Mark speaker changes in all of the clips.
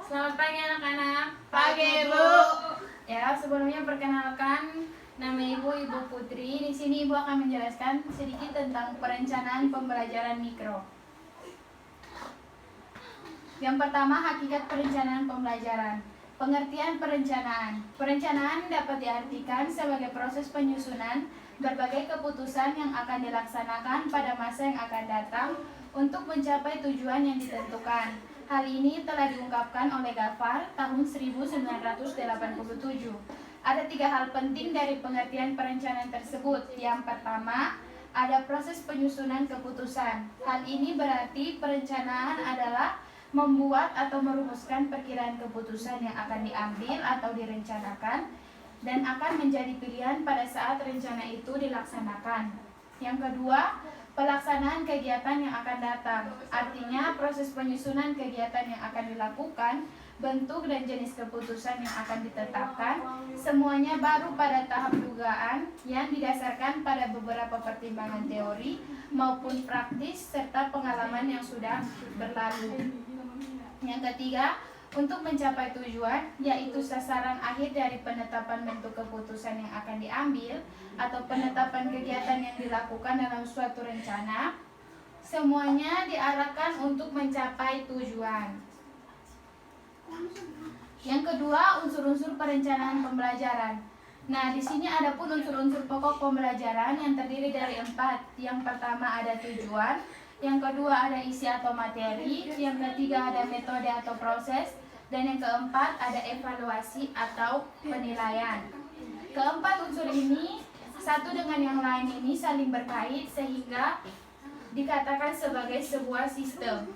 Speaker 1: Selamat pagi anak-anak.
Speaker 2: Pagi, Bu.
Speaker 1: Ya, sebelumnya perkenalkan, nama Ibu Putri. Di sini Ibu akan menjelaskan sedikit tentang perencanaan pembelajaran mikro. Yang pertama, hakikat perencanaan pembelajaran. Pengertian perencanaan. Perencanaan dapat diartikan sebagai proses penyusunan berbagai keputusan yang akan dilaksanakan pada masa yang akan datang untuk mencapai tujuan yang ditentukan. Hal ini telah diungkapkan oleh Gafar tahun 1987. Ada 3 hal penting dari pengertian perencanaan tersebut. Yang pertama, ada proses penyusunan keputusan. Hal ini berarti perencanaan adalah membuat atau merumuskan perkiraan keputusan yang akan diambil atau direncanakan dan akan menjadi pilihan pada saat rencana itu dilaksanakan. Yang kedua, pelaksanaan kegiatan yang akan datang. Artinya proses penyusunan kegiatan yang akan dilakukan, bentuk dan jenis keputusan yang akan ditetapkan, semuanya baru pada tahap dugaan yang didasarkan pada beberapa pertimbangan teori maupun praktis serta pengalaman yang sudah berlalu. Yang ketiga, untuk mencapai tujuan, yaitu sasaran akhir dari penetapan bentuk keputusan yang akan diambil atau penetapan kegiatan yang dilakukan dalam suatu rencana, semuanya diarahkan untuk mencapai tujuan. Yang kedua, unsur-unsur perencanaan pembelajaran. Nah, di sini ada pun unsur-unsur pokok pembelajaran yang terdiri dari 4. Yang pertama ada tujuan, yang kedua ada isi atau materi, yang ketiga ada metode atau proses, dan yang keempat ada evaluasi atau penilaian. Keempat unsur ini satu dengan yang lain ini saling berkait sehingga dikatakan sebagai sebuah sistem.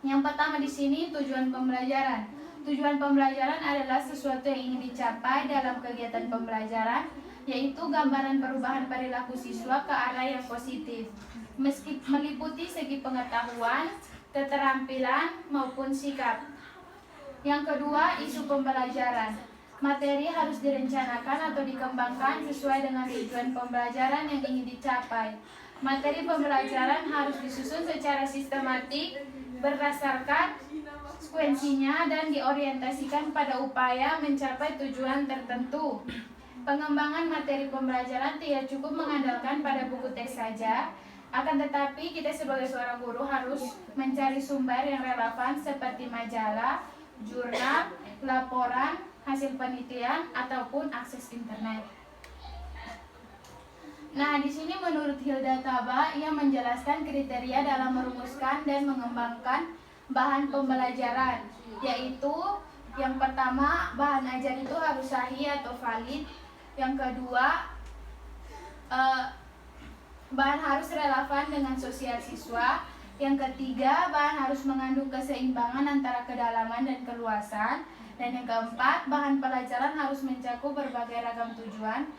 Speaker 1: Yang pertama di sini tujuan pembelajaran. Tujuan pembelajaran adalah sesuatu yang ingin dicapai dalam kegiatan pembelajaran, yaitu gambaran perubahan perilaku siswa ke arah yang positif, meski meliputi segi pengetahuan, keterampilan maupun sikap. Yang kedua, isu pembelajaran. Materi harus direncanakan atau dikembangkan sesuai dengan tujuan pembelajaran yang ingin dicapai. Materi pembelajaran harus disusun secara sistematik berdasarkan sekuensinya dan diorientasikan pada upaya mencapai tujuan tertentu. Pengembangan materi pembelajaran tidak cukup mengandalkan pada buku teks saja, akan tetapi kita sebagai seorang guru harus mencari sumber yang relevan seperti majalah, jurnal, laporan, hasil penelitian, ataupun akses internet. Nah, di sini menurut Hilda Taba, ia menjelaskan kriteria dalam merumuskan dan mengembangkan bahan pembelajaran, yaitu yang pertama, bahan ajar itu harus sahih atau valid. Yang kedua, bahan harus relevan dengan sosial siswa. Yang ketiga, bahan harus mengandung keseimbangan antara kedalaman dan keluasan. Dan yang keempat, bahan pelajaran harus mencakup berbagai ragam tujuan,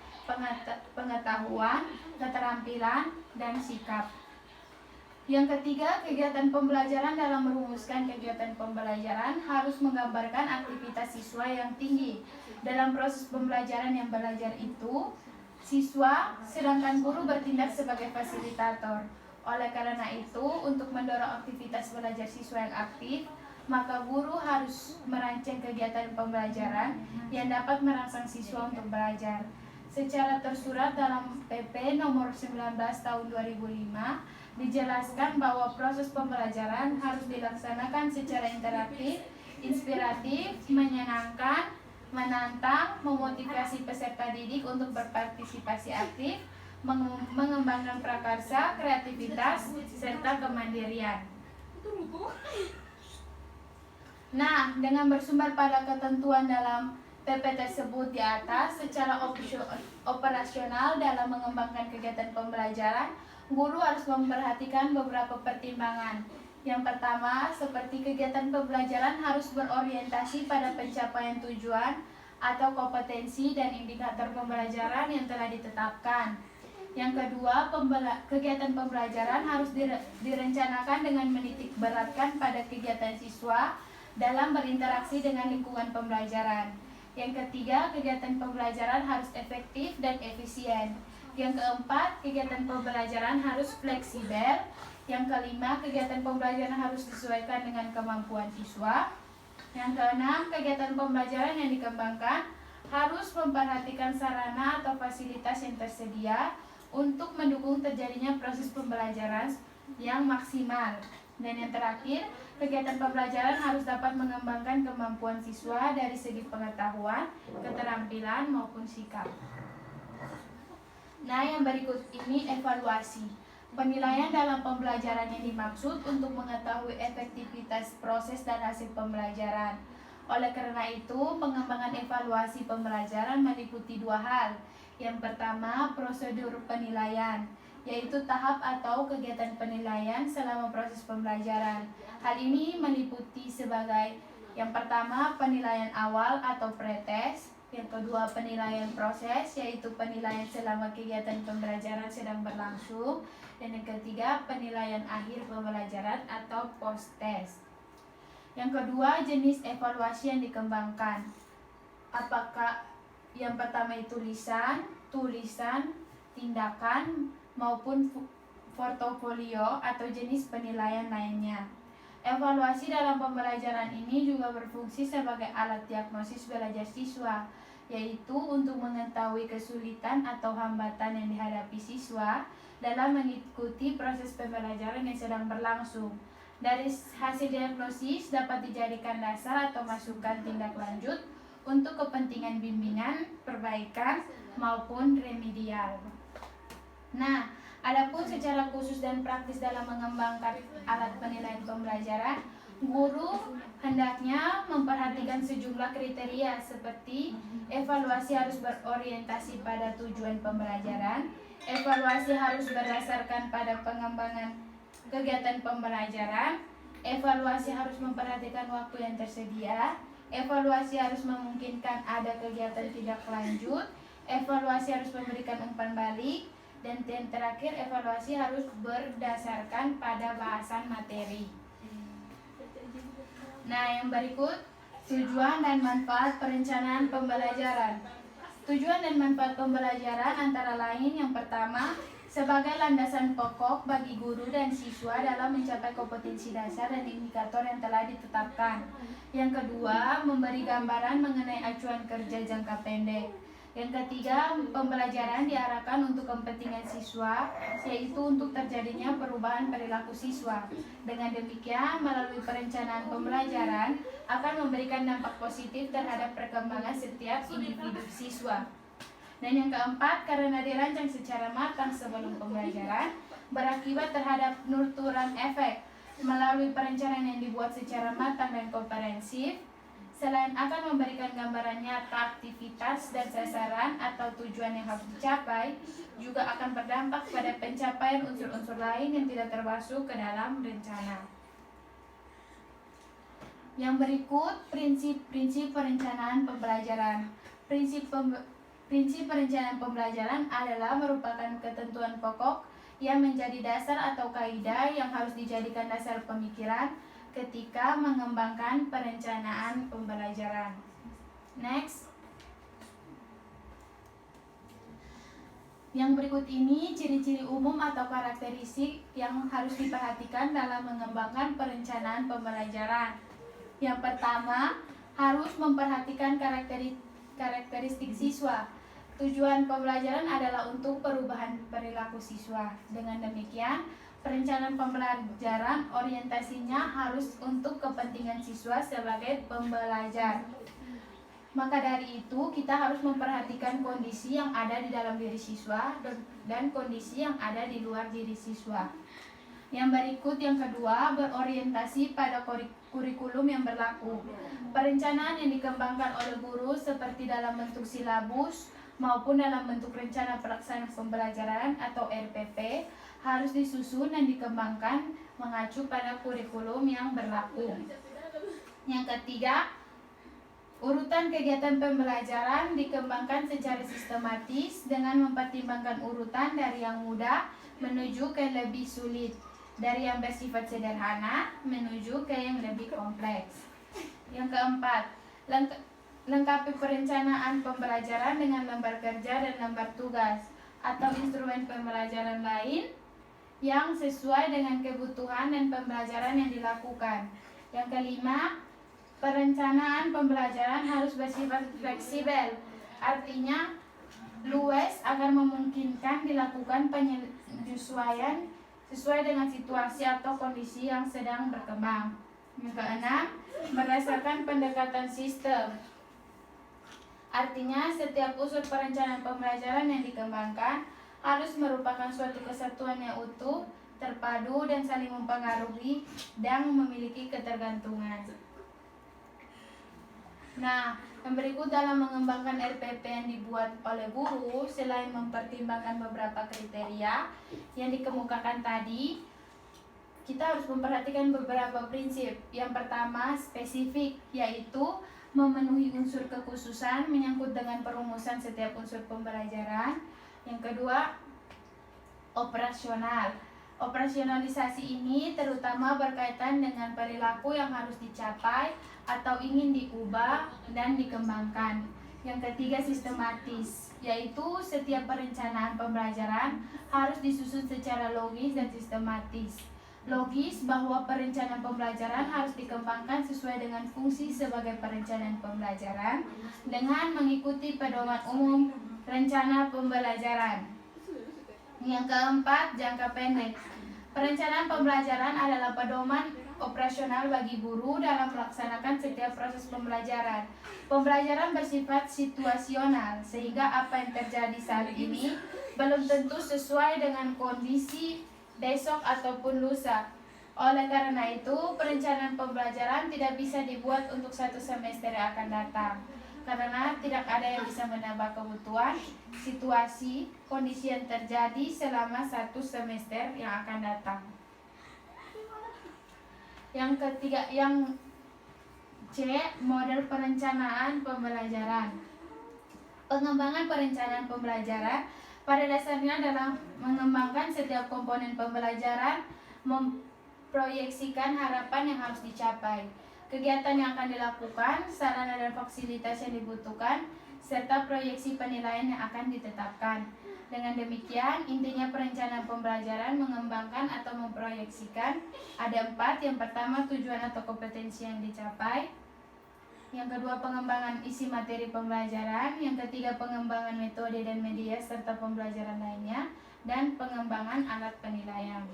Speaker 1: pengetahuan, keterampilan, dan sikap. Yang ketiga, kegiatan pembelajaran dalam merumuskan kegiatan pembelajaran harus menggambarkan aktivitas siswa yang tinggi. Dalam proses pembelajaran yang belajar itu, siswa, sedangkan guru bertindak sebagai fasilitator. Oleh karena itu, untuk mendorong aktivitas belajar siswa yang aktif, maka guru harus merancang kegiatan pembelajaran yang dapat merangsang siswa untuk belajar. Secara tersurat dalam PP nomor 19 tahun 2005, dijelaskan bahwa proses pembelajaran harus dilaksanakan secara interaktif, inspiratif, menyenangkan, menantang, memotivasi peserta didik untuk berpartisipasi aktif, mengembangkan prakarsa, kreativitas, serta kemandirian. Nah, dengan bersumber pada ketentuan dalam PP tersebut di atas, secara operasional dalam mengembangkan kegiatan pembelajaran, guru harus memperhatikan beberapa pertimbangan. Yang pertama, seperti kegiatan pembelajaran harus berorientasi pada pencapaian tujuan atau kompetensi dan indikator pembelajaran yang telah ditetapkan. Yang kedua, kegiatan pembelajaran harus direncanakan dengan menitik beratkan pada kegiatan siswa dalam berinteraksi dengan lingkungan pembelajaran. Yang ketiga, kegiatan pembelajaran harus efektif dan efisien. Yang keempat, kegiatan pembelajaran harus fleksibel. Yang kelima, kegiatan pembelajaran harus disesuaikan dengan kemampuan siswa. Yang keenam, kegiatan pembelajaran yang dikembangkan harus memperhatikan sarana atau fasilitas yang tersedia untuk mendukung terjadinya proses pembelajaran yang maksimal. Dan yang terakhir, kegiatan pembelajaran harus dapat mengembangkan kemampuan siswa dari segi pengetahuan, keterampilan, maupun sikap. Nah, yang berikut ini evaluasi. Penilaian dalam pembelajaran yang dimaksud untuk mengetahui efektivitas proses dan hasil pembelajaran. Oleh karena itu, pengembangan evaluasi pembelajaran meliputi dua hal. Yang pertama, prosedur penilaian, yaitu tahap atau kegiatan penilaian selama proses pembelajaran. Hal ini meliputi sebagai yang pertama, penilaian awal atau pretest. Yang kedua, penilaian proses, yaitu penilaian selama kegiatan pembelajaran sedang berlangsung. Dan yang ketiga, penilaian akhir pembelajaran atau post-test. Yang kedua, jenis evaluasi yang dikembangkan. Apakah yang pertama itu lisan, tulisan, tindakan, maupun portofolio atau jenis penilaian lainnya. Evaluasi dalam pembelajaran ini juga berfungsi sebagai alat diagnosis belajar siswa, yaitu untuk mengetahui kesulitan atau hambatan yang dihadapi siswa dalam mengikuti proses pembelajaran yang sedang berlangsung. Dari hasil diagnosis dapat dijadikan dasar atau masukan tindak lanjut untuk kepentingan bimbingan, perbaikan, maupun remedial. Nah, adapun secara khusus dan praktis dalam mengembangkan alat penilaian pembelajaran, guru hendaknya memperhatikan sejumlah kriteria seperti evaluasi harus berorientasi pada tujuan pembelajaran, evaluasi harus berdasarkan pada pengembangan kegiatan pembelajaran, evaluasi harus memperhatikan waktu yang tersedia, evaluasi harus memungkinkan ada kegiatan tindak lanjut, evaluasi harus memberikan umpan balik, dan yang terakhir, evaluasi harus berdasarkan pada bahasan materi. Nah, yang berikut, tujuan dan manfaat perencanaan pembelajaran. Tujuan dan manfaat pembelajaran antara lain yang pertama, sebagai landasan pokok bagi guru dan siswa dalam mencapai kompetensi dasar dan indikator yang telah ditetapkan. Yang kedua, memberi gambaran mengenai acuan kerja jangka pendek. Yang ketiga, pembelajaran diarahkan untuk kepentingan siswa, yaitu untuk terjadinya perubahan perilaku siswa. Dengan demikian, melalui perencanaan pembelajaran akan memberikan dampak positif terhadap perkembangan setiap individu siswa. Dan yang keempat, karena dirancang secara matang sebelum pembelajaran, berakibat terhadap nuturan efek. Melalui perencanaan yang dibuat secara matang dan komprehensif, selain akan memberikan gambaran nyata aktivitas dan sasaran atau tujuan yang harus dicapai, juga akan berdampak pada pencapaian unsur-unsur lain yang tidak termasuk ke dalam rencana. Yang berikut, prinsip-prinsip perencanaan pembelajaran. Prinsip perencanaan pembelajaran adalah merupakan ketentuan pokok yang menjadi dasar atau kaidah yang harus dijadikan dasar pemikiran ketika mengembangkan perencanaan pembelajaran. Next. Yang berikut ini ciri-ciri umum atau karakteristik yang harus diperhatikan dalam mengembangkan perencanaan pembelajaran. Yang pertama, harus memperhatikan karakteristik siswa. Tujuan pembelajaran adalah untuk perubahan perilaku siswa. Dengan demikian, perencanaan pembelajaran orientasinya harus untuk kepentingan siswa sebagai pembelajar. Maka dari itu, kita harus memperhatikan kondisi yang ada di dalam diri siswa dan kondisi yang ada di luar diri siswa. Yang berikut, yang kedua, berorientasi pada kurikulum yang berlaku. Perencanaan yang dikembangkan oleh guru seperti dalam bentuk silabus maupun dalam bentuk rencana pelaksanaan pembelajaran atau RPP harus disusun dan dikembangkan mengacu pada kurikulum yang berlaku. Yang ketiga, urutan kegiatan pembelajaran dikembangkan secara sistematis dengan mempertimbangkan urutan dari yang mudah menuju ke lebih sulit, dari yang bersifat sederhana menuju ke yang lebih kompleks. Yang keempat, lengkapi perencanaan pembelajaran dengan lembar kerja dan lembar tugas atau instrumen pembelajaran lain yang sesuai dengan kebutuhan dan pembelajaran yang dilakukan. Yang kelima, Perencanaan pembelajaran harus bersifat fleksibel, artinya luas agar memungkinkan dilakukan penyesuaian sesuai dengan situasi atau kondisi yang sedang berkembang. Yang keenam, berdasarkan pendekatan sistem. Artinya setiap unsur perencanaan pembelajaran yang dikembangkan harus merupakan suatu kesatuan yang utuh, terpadu dan saling mempengaruhi dan memiliki ketergantungan. Nah, yang berikut dalam mengembangkan LPP yang dibuat oleh guru, selain mempertimbangkan beberapa kriteria yang dikemukakan tadi, kita harus memperhatikan beberapa prinsip. Yang pertama, spesifik, yaitu memenuhi unsur kekhususan menyangkut dengan perumusan setiap unsur pembelajaran. Yang kedua, operasional. Operasionalisasi ini terutama berkaitan dengan perilaku yang harus dicapai atau ingin diubah dan dikembangkan. Yang ketiga, sistematis, yaitu setiap perencanaan pembelajaran harus disusun secara logis dan sistematis. Logis bahwa perencanaan pembelajaran harus dikembangkan sesuai dengan fungsi sebagai perencanaan pembelajaran dengan mengikuti pedoman umum rencana pembelajaran. Yang keempat, jangka pendek. Perencanaan pembelajaran adalah pedoman operasional bagi guru dalam melaksanakan setiap proses pembelajaran. Pembelajaran bersifat situasional, sehingga apa yang terjadi saat ini belum tentu sesuai dengan kondisi besok ataupun lusa. Oleh karena itu, perencanaan pembelajaran tidak bisa dibuat untuk satu semester yang akan datang, karena tidak ada yang bisa menambah kebutuhan, situasi, kondisi yang terjadi selama satu semester yang akan datang. Yang ketiga, yang C, model perencanaan pembelajaran. Pengembangan perencanaan pembelajaran pada dasarnya adalah mengembangkan setiap komponen pembelajaran, memproyeksikan harapan yang harus dicapai, kegiatan yang akan dilakukan, sarana dan fasilitas yang dibutuhkan, serta proyeksi penilaian yang akan ditetapkan. Dengan demikian, intinya perencanaan pembelajaran mengembangkan atau memproyeksikan ada 4. Yang pertama, tujuan atau kompetensi yang dicapai. Yang kedua, pengembangan isi materi pembelajaran. Yang ketiga, pengembangan metode dan media serta pembelajaran lainnya. Dan pengembangan alat penilaian.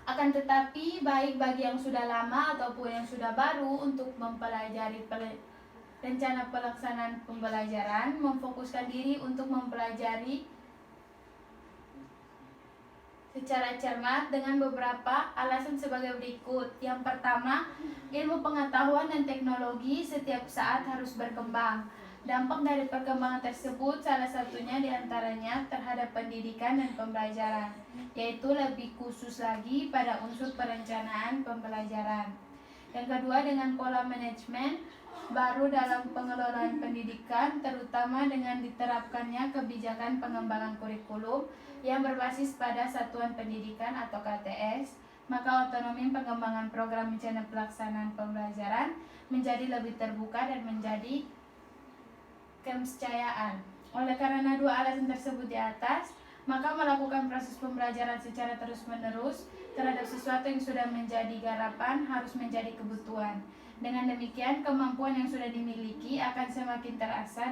Speaker 1: Akan tetapi, baik bagi yang sudah lama ataupun yang sudah baru untuk mempelajari rencana pelaksanaan pembelajaran, memfokuskan diri untuk mempelajari secara cermat dengan beberapa alasan sebagai berikut. Yang pertama, ilmu pengetahuan dan teknologi setiap saat harus berkembang. Dampak dari perkembangan tersebut salah satunya diantaranya terhadap pendidikan dan pembelajaran, yaitu lebih khusus lagi pada unsur perencanaan pembelajaran. Yang kedua, dengan pola manajemen baru dalam pengelolaan pendidikan, terutama dengan diterapkannya kebijakan pengembangan kurikulum yang berbasis pada satuan pendidikan atau KTS, maka otonomi pengembangan program rencana pelaksanaan pembelajaran menjadi lebih terbuka dan menjadi keniscayaan. Oleh karena dua alasan tersebut di atas, maka melakukan proses pembelajaran secara terus-menerus terhadap sesuatu yang sudah menjadi garapan harus menjadi kebutuhan. Dengan demikian, kemampuan yang sudah dimiliki akan semakin terasa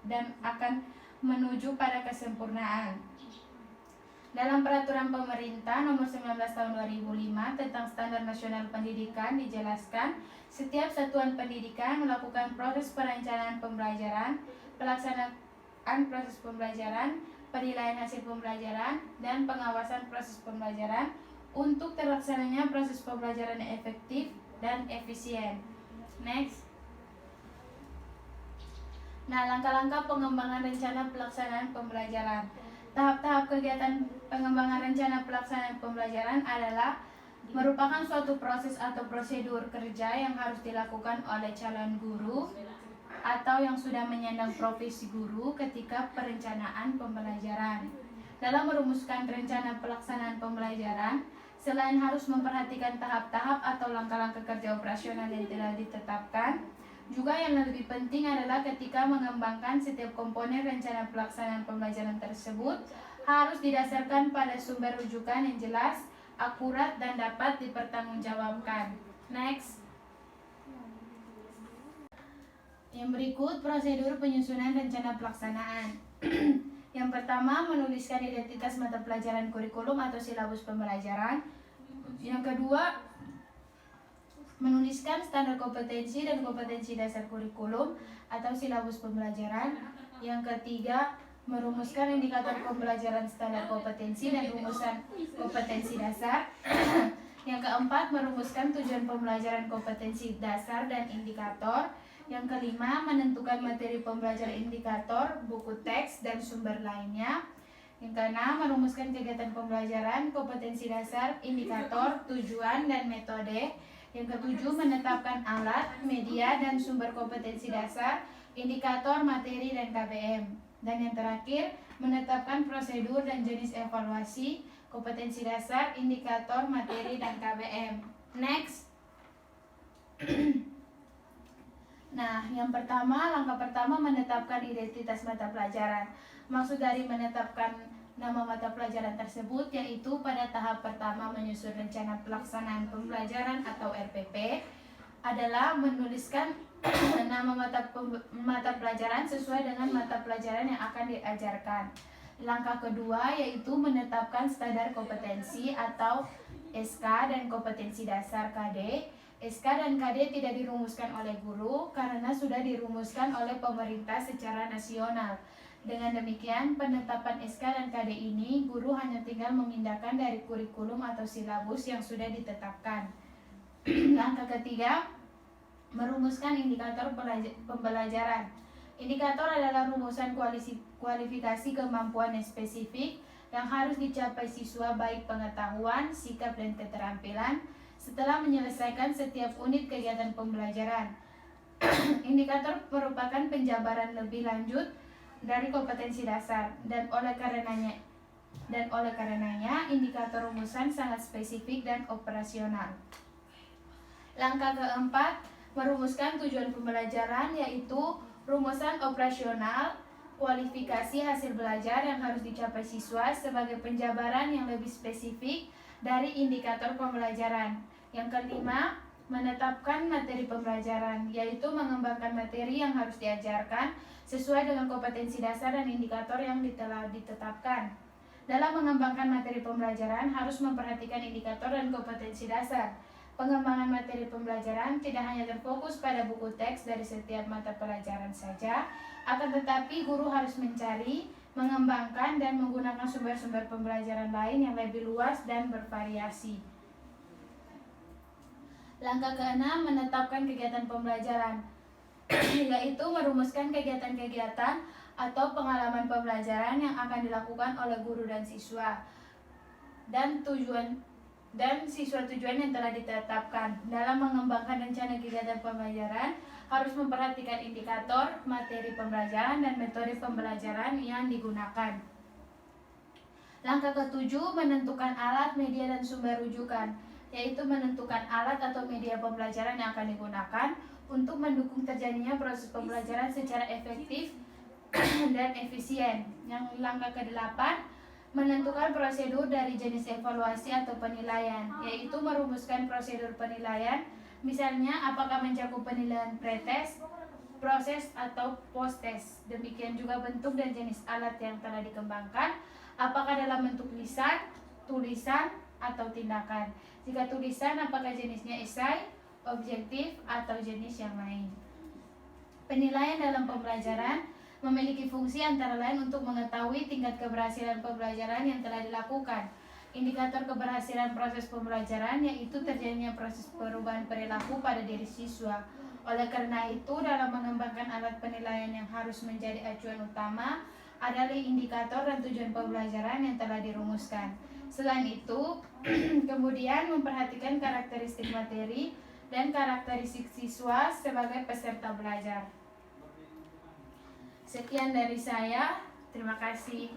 Speaker 1: dan akan menuju pada kesempurnaan. Dalam Peraturan Pemerintah Nomor 19 Tahun 2005 tentang Standar Nasional Pendidikan dijelaskan, setiap satuan pendidikan melakukan proses perencanaan pembelajaran, pelaksanaan proses pembelajaran, penilaian hasil pembelajaran, dan pengawasan proses pembelajaran untuk terlaksananya proses pembelajaran yang efektif dan efisien. Next. Nah, langkah-langkah pengembangan rencana pelaksanaan pembelajaran. Tahap-tahap kegiatan pengembangan rencana pelaksanaan pembelajaran adalah merupakan suatu proses atau prosedur kerja yang harus dilakukan oleh calon guru atau yang sudah menyandang profesi guru ketika perencanaan pembelajaran. Dalam merumuskan rencana pelaksanaan pembelajaran, selain harus memperhatikan tahap-tahap atau langkah-langkah kerja operasional yang telah ditetapkan, juga yang lebih penting adalah ketika mengembangkan setiap komponen rencana pelaksanaan pembelajaran tersebut harus didasarkan pada sumber rujukan yang jelas, akurat, dan dapat dipertanggungjawabkan. Next. Yang berikut prosedur penyusunan rencana pelaksanaan. Yang pertama, menuliskan identitas mata pelajaran kurikulum atau silabus pembelajaran. Yang kedua, menuliskan standar kompetensi dan kompetensi dasar kurikulum atau silabus pembelajaran. Yang ketiga, merumuskan indikator pembelajaran standar kompetensi dan rumusan kompetensi dasar. Yang keempat, merumuskan tujuan pembelajaran kompetensi dasar dan indikator. Yang kelima, menentukan materi pembelajaran indikator, buku teks, dan sumber lainnya. Yang keenam, merumuskan kegiatan pembelajaran, kompetensi dasar, indikator, tujuan, dan metode. Yang ketujuh, menetapkan alat, media, dan sumber kompetensi dasar, indikator, materi, dan KBM. Dan yang terakhir, menetapkan prosedur dan jenis evaluasi, kompetensi dasar, indikator, materi, dan KBM. Next. Nah, yang pertama, langkah pertama menetapkan identitas mata pelajaran. Maksud dari menetapkan nama mata pelajaran tersebut yaitu pada tahap pertama menyusun rencana pelaksanaan pembelajaran atau RPP adalah menuliskan nama mata pelajaran sesuai dengan mata pelajaran yang akan diajarkan. Langkah kedua yaitu menetapkan standar kompetensi atau SK dan kompetensi dasar KD. SK dan KD tidak dirumuskan oleh guru karena sudah dirumuskan oleh pemerintah secara nasional. Dengan demikian, penetapan SK dan KD ini guru hanya tinggal memindahkan dari kurikulum atau silabus yang sudah ditetapkan. Langkah ketiga, merumuskan indikator pembelajaran. Indikator adalah rumusan kualifikasi kemampuan yang spesifik yang harus dicapai siswa baik pengetahuan, sikap, dan keterampilan setelah menyelesaikan setiap unit kegiatan pembelajaran. Indikator merupakan penjabaran lebih lanjut dari kompetensi dasar dan oleh karenanya indikator rumusan sangat spesifik dan operasional. Langkah keempat, merumuskan tujuan pembelajaran yaitu rumusan operasional, kualifikasi hasil belajar yang harus dicapai siswa sebagai penjabaran yang lebih spesifik dari indikator pembelajaran. Yang kelima, menetapkan materi pembelajaran, yaitu mengembangkan materi yang harus diajarkan sesuai dengan kompetensi dasar dan indikator yang telah ditetapkan. Dalam mengembangkan materi pembelajaran harus memperhatikan indikator dan kompetensi dasar. Pengembangan materi pembelajaran tidak hanya terfokus pada buku teks dari setiap mata pelajaran saja, akan tetapi guru harus mencari, mengembangkan, dan menggunakan sumber-sumber pembelajaran lain yang lebih luas dan bervariasi. Langkah keenam, menetapkan kegiatan pembelajaran, yaitu merumuskan kegiatan-kegiatan atau pengalaman pembelajaran yang akan dilakukan oleh guru dan siswa dan siswa tujuan yang telah ditetapkan. Dalam mengembangkan rencana kegiatan pembelajaran harus memperhatikan indikator, materi pembelajaran, dan metode pembelajaran yang digunakan. Langkah ketujuh, menentukan alat, media, dan sumber rujukan, yaitu menentukan alat atau media pembelajaran yang akan digunakan untuk mendukung terjadinya proses pembelajaran secara efektif dan efisien. Yang langkah ke-8, menentukan prosedur dari jenis evaluasi atau penilaian, yaitu merumuskan prosedur penilaian, misalnya apakah mencakup penilaian pretest, proses, atau post-test. Demikian juga bentuk dan jenis alat yang telah dikembangkan, apakah dalam bentuk lisan, tulisan, atau tindakan. Jika tulisan, apakah jenisnya esai, objektif, atau jenis yang lain. Penilaian dalam pembelajaran memiliki fungsi antara lain untuk mengetahui tingkat keberhasilan pembelajaran yang telah dilakukan. Indikator keberhasilan proses pembelajaran yaitu terjadinya proses perubahan perilaku pada diri siswa. Oleh karena itu, dalam mengembangkan alat penilaian yang harus menjadi acuan utama adalah indikator dan tujuan pembelajaran yang telah dirumuskan. Selain itu, kemudian memperhatikan karakteristik materi dan karakteristik siswa sebagai peserta belajar. Sekian dari saya, terima kasih.